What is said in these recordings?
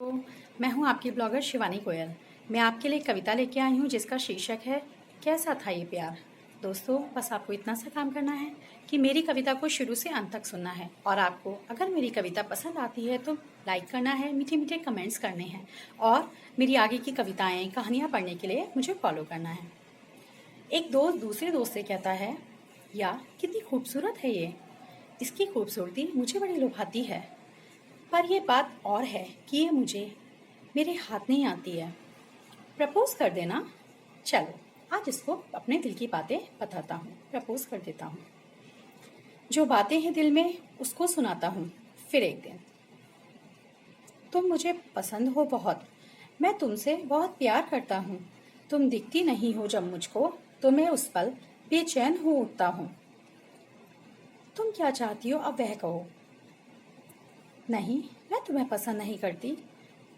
तो मैं हूं आपकी ब्लॉगर शिवानी गोयल। मैं आपके लिए कविता लेके आई हूं जिसका शीर्षक है कैसा था ये प्यार। दोस्तों, बस आपको इतना सा काम करना है कि मेरी कविता को शुरू से अंत तक सुनना है और आपको अगर मेरी कविता पसंद आती है तो लाइक करना है, मीठे मीठे कमेंट्स करने हैं और मेरी आगे की कविताएं कहानियाँ पढ़ने के लिए मुझे फॉलो करना है। एक दोस्त दूसरे दोस्त से कहता है, यार कितनी खूबसूरत है ये, इसकी खूबसूरती मुझे बड़ी लुभाती है, पर यह बात और है कि ये मुझे मेरे हाथ नहीं आती है। प्रपोज कर देना। चलो आज इसको अपने दिल की बातें बताता हूँ, प्रपोज कर देता हूँ। जो बातें हैं दिल में उसको सुनाता हूँ। फिर एक दिन, तुम मुझे पसंद हो बहुत, मैं तुमसे बहुत प्यार करता हूँ। तुम दिखती नहीं हो जब मुझको, तो मैं उस पल बेचैन हो उठता हूँ। तुम क्या चाहती हो अब वह कहो। नहीं, मैं तुम्हें पसंद नहीं करती।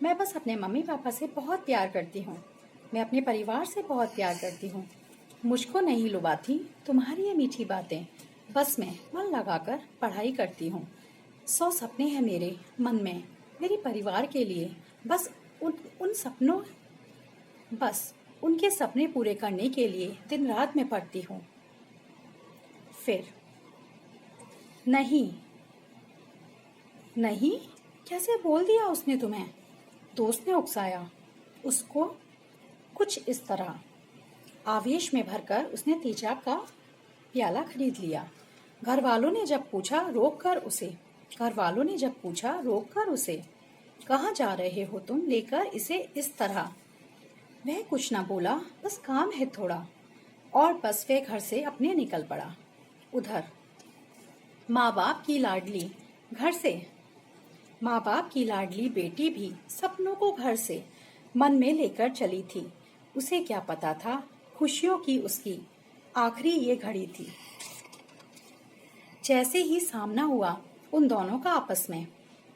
मैं बस अपने मम्मी पापा से बहुत प्यार करती हूँ। मैं अपने परिवार से बहुत प्यार करती हूँ। मुझको नहीं लुभाती तुम्हारी ये मीठी बातें। बस मैं मन लगाकर पढ़ाई करती हूँ। 100 सपने हैं मेरे मन में मेरे परिवार के लिए। बस उनके सपने पूरे करने के लिए दिन रात में पढ़ती हूँ। फिर नहीं, नहीं, कैसे बोल दिया उसने तुम्हें? दोस्त ने उकसाया उसको कुछ इस तरह। आवेश में भरकर उसने तेजाब का प्याला खरीद लिया। घर वालों ने जब पूछा रोक कर उसे, कहाँ जा रहे हो तुम लेकर इसे इस तरह? वह कुछ ना बोला, बस काम है थोड़ा, और बस वह घर से अपने निकल पड़ा। उधर माँ बाप की लाडली घर से माँ बाप की लाडली बेटी भी सपनों को घर से मन में लेकर चली थी। उसे क्या पता था खुशियों की उसकी आखिरी ये घड़ी थी। जैसे ही सामना हुआ उन दोनों का आपस में,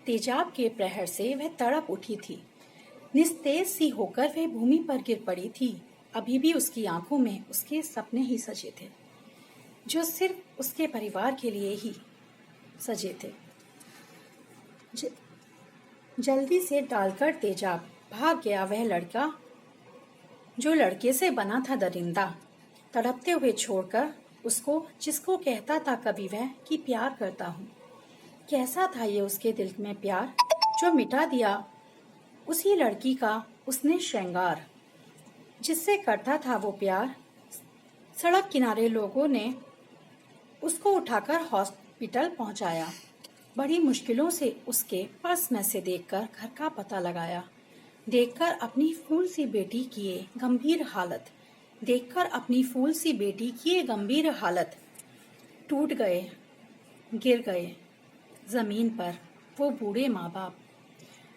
तेजाब के प्रहर से वह तड़प उठी थी। निस्तेज सी होकर वह भूमि पर गिर पड़ी थी। अभी भी उसकी आंखों में उसके सपने ही सजे थे, जो सिर्फ उसके परिवार के लिए ही सजे थे। जल्दी से डालकर तेजाब भाग गया वह लड़का जो लड़के से बना था दरिंदा, तड़पते हुए छोड़कर उसको जिसको कहता था कभी वह कि प्यार करता हूँ। कैसा था ये उसके दिल में प्यार जो मिटा दिया उसी लड़की का उसने श्रृंगार, जिससे करता था वो प्यार। सड़क किनारे लोगों ने उसको उठाकर हॉस्पिटल पहुंचाया। बड़ी मुश्किलों से उसके पर्स में से देखकर घर का पता लगाया। देखकर अपनी फूल सी बेटी की ये गंभीर हालत, टूट गए, गिर गए जमीन पर वो बूढ़े माँ बाप,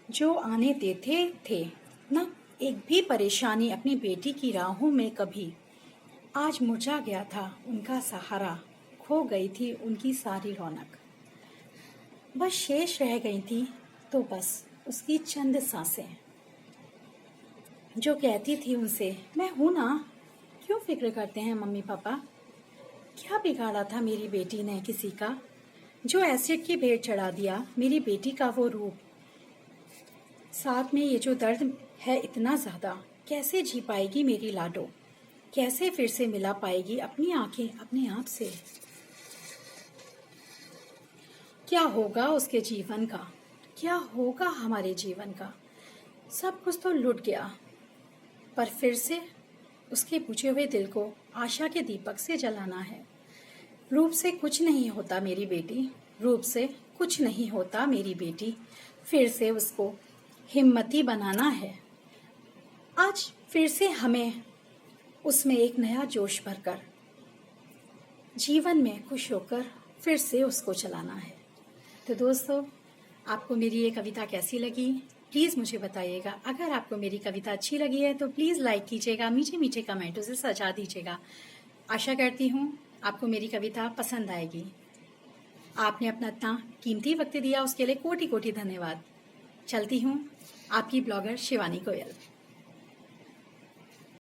जो आने देते थे न एक भी परेशानी अपनी बेटी की राहों में कभी। आज मुरझा गया था उनका सहारा, खो गई थी उनकी सारी रौनक। बस शेष रह गई थी तो बस उसकी चंद सांसें, जो कहती थी उनसे, मैं हूं ना, क्यों फिक्र करते हैं मम्मी पापा? क्या बिगाड़ा था मेरी बेटी ने किसी का, जो एसिड की भेंट चढ़ा दिया मेरी बेटी का वो रूप। साथ में ये जो दर्द है इतना ज्यादा, कैसे जी पाएगी मेरी लाडो? कैसे फिर से मिला पाएगी अपनी आंखें अपने आप से? क्या होगा उसके जीवन का, क्या होगा हमारे जीवन का? सब कुछ तो लुट गया, पर फिर से उसके बुझे हुए दिल को आशा के दीपक से जलाना है। रूप से कुछ नहीं होता मेरी बेटी, रूप से कुछ नहीं होता मेरी बेटी, फिर से उसको हिम्मती बनाना है। आज फिर से हमें उसमें एक नया जोश भरकर जीवन में खुश होकर फिर से उसको चलाना है। तो दोस्तों, आपको मेरी ये कविता कैसी लगी प्लीज़ मुझे बताइएगा। अगर आपको मेरी कविता अच्छी लगी है तो प्लीज़ लाइक कीजिएगा, मीठे मीठे कमेंटों से सजा दीजिएगा। आशा करती हूँ आपको मेरी कविता पसंद आएगी। आपने अपना इतना कीमती वक्त दिया उसके लिए कोटि कोटि धन्यवाद। चलती हूँ, आपकी ब्लॉगर शिवानी गोयल।